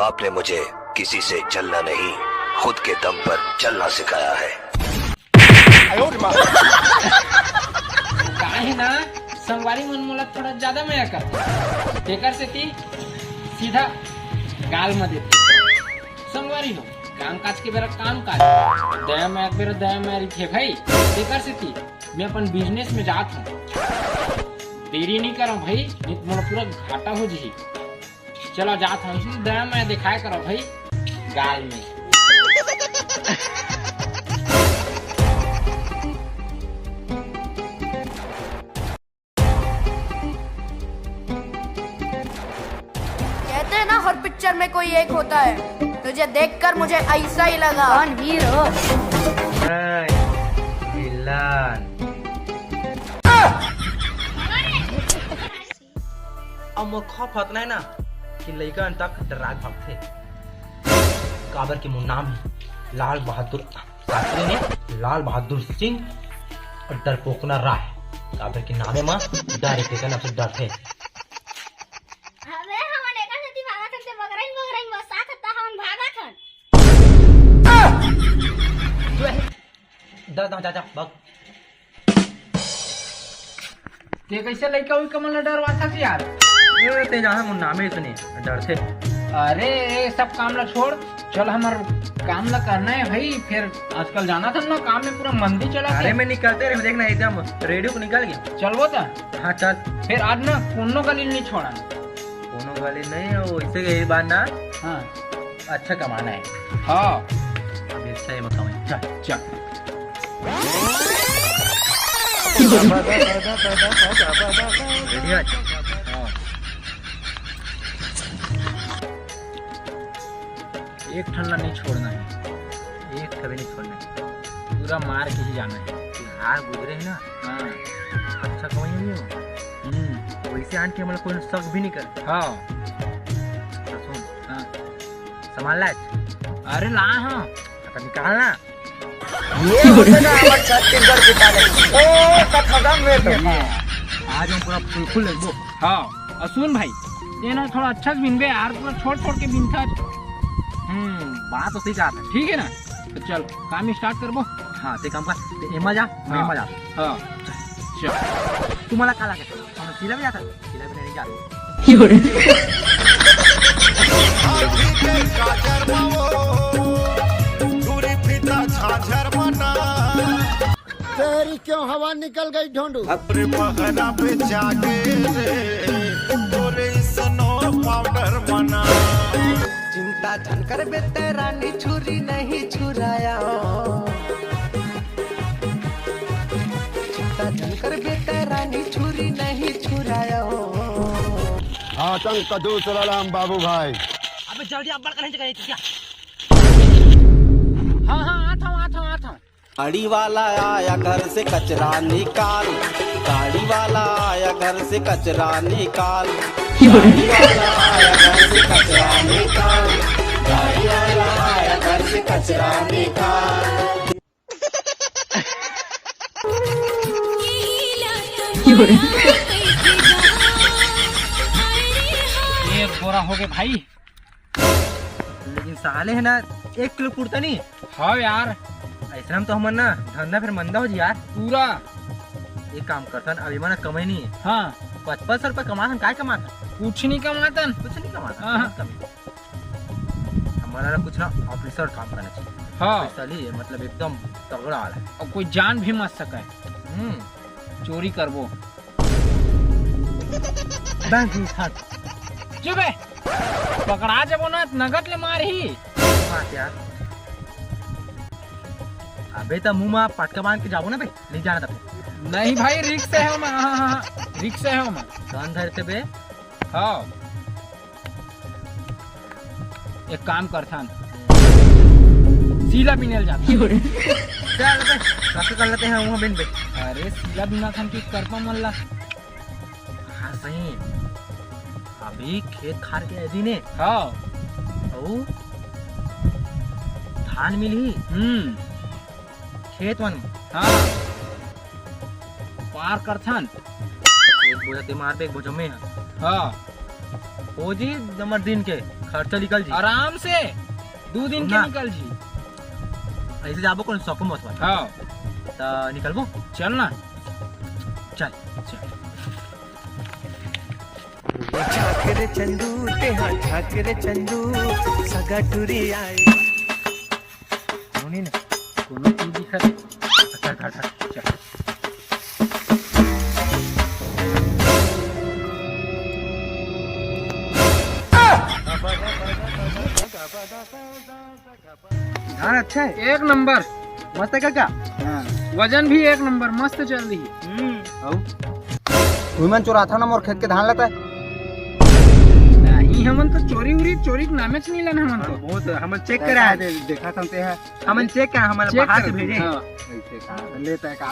बाप ने मुझे किसी से चलना नहीं, खुद के दम पर चलना सिखाया है। काहे ना संगवारी मन मोला थोड़ा ज्यादा मया करते तेकर से ती सीधा गाल में देते संगवारी हो काम काज के बेरा काम काज दया में एक बेरा दया में रखे भाई तेकर से ती मैं अपन बिजनेस में जात हूँ, देरी नहीं करो भाई, नहीं तो मोला पूरा घाटा हो जी। चलो जात हूँ, इसलिए दया में दिखाया करो भाई गाल में। कहते हैं ना हर पिक्चर में कोई एक होता है, तुझे देखकर मुझे ऐसा ही लगा। कौन हीरो? विलन। अब मैं खौफ होता है ना कि लड़का तक डराग भागते काबर के मुँह नाम है लाल बहादुर शास्त्री ने लाल बहादुर सिंह और डरपोकना राय काबर के नामे में डर के ना से डरते। अरे हमन एका सेती भागा थन ते बगरई बस साथ था हमन भागा थन। जा जा बग ते कैसे लड़का हुई कमल डरवा था यार? ते जहाँ मुँह नामे इतने डरते। अरे ये सब काम ला छोड़, चल हमार काम ला करना है भाई, फिर आजकल जाना था ना काम में पूरा मंदी चला। अरे मैं निकलते रहे देखना एकदम रेडियो को निकल गया। चल वो था हाँ चल फिर आज ना कोनो गली नहीं छोड़ा। कोनो वाली नहीं हो इससे यही बात ना। हाँ अच्छा कमाना है। हाँ अब अच्छा है बताओ चल चल रेडियो एक ठंडा नहीं छोड़ना है, एक कभी नहीं छोड़ना पूरा मार के ही जाना है। हार गुजरे है ना। हाँ अच्छा कमाई नहीं हो वैसे आन के हमारा कोई शक भी नहीं करे। हाँ तो सुन हाँ संभाल ला अरे ला हाँ तो निकालना आज हम पूरा फुल लगो। हाँ और सुन भाई ये ना थोड़ा अच्छा से बिनबे यार, पूरा छोड़ छोड़ के बिनता। बात तो सही कहा था। ठीक है ना, तो चल काम स्टार्ट करबो। हाँ ते काम कर एमा जा मैं एमा जा। हाँ चल तुम्हारा काला के हम सिला भी जाता सिला भी नहीं जाता। तेरी क्यों हवा निकल गई ढूंढू? अपने पगना पे जाके तोरे स्नो पाउडर बना। चिंता जन कर बेटे रानी छुरी नहीं छुराया, चिंता जन कर बेटे रानी छुरी नहीं छुराया। आतंक का दूसरा नाम बाबू भाई। अबे जल्दी अब बड़का नहीं जगह क्या। हाँ हाँ आता हूँ। गाड़ी वाला आया घर से कचरा निकाल, गाड़ी वाला आया घर से कचरा निकाल, गाड़ी वाला आया घर से कचरा निकाल, गाड़ी वाला आया घर से कचरा निकाल। ये बोरा हो गए भाई। लेकिन साले है ना 1 किलो पुरता नहीं। हाँ यार ऐसा हम तो हमन ना धंधा फिर मंदा हो जी यार पूरा। एक काम करता अभी मना कमाई नहीं है। हाँ 55 रुपए कमाता काय कमाता कुछ नहीं कमातन। कुछ नहीं कमाता। हाँ। हमारा ना कुछ ना ऑफिसर काम करना चाहिए। हाँ पैसा है मतलब एकदम तगड़ा वाला है। और कोई जान भी मत सके, चोरी करबो। बैंक में था चुप है, पकड़ा जबो ना नगद ले मार ही। बात यार अबे तो मुंह में पटका बांध के जाओ ना बे नहीं जाना था। नहीं भाई रिक्स है मैं। हाँ रिक्स है मैं। कान धर के बे। हाँ एक काम करथन सीला बिनल जाता। चल बे रख कर लेते हैं वहां बिन बे। अरे सीला बिना थन की करपा मल्ला। हाँ सही अभी खेत खार के यदि ने हाँ ओ धान मिली खेत वन हाँ पार करथन। एक बोझा ते मार पे एक बोझा में हाँ हो जी नंबर दिन के खर्चा निकल जी आराम से 2 दिन के ना। निकल जी। ऐसे जाबो कौन सको मत भाई हाँ तो निकलबो चल ना। चल ठाकरे चंदू तेहा ठाकरे चंदू सगा टुरी आए सुनी ना कोनो चीज दिखा दे। चल धान अच्छा है एक नंबर मस्त है काका वजन भी एक नंबर मस्त चल रही है। तू मन चुराता ना मोर खेत के धान लेता है नहीं हमन तो चोरी के नामे से नहीं लेना हमन तो। बहुत हम चेक करा है देखा था ते है हम चेक करा हम चेक बाहर कर से भेजे हाँ। लेता है का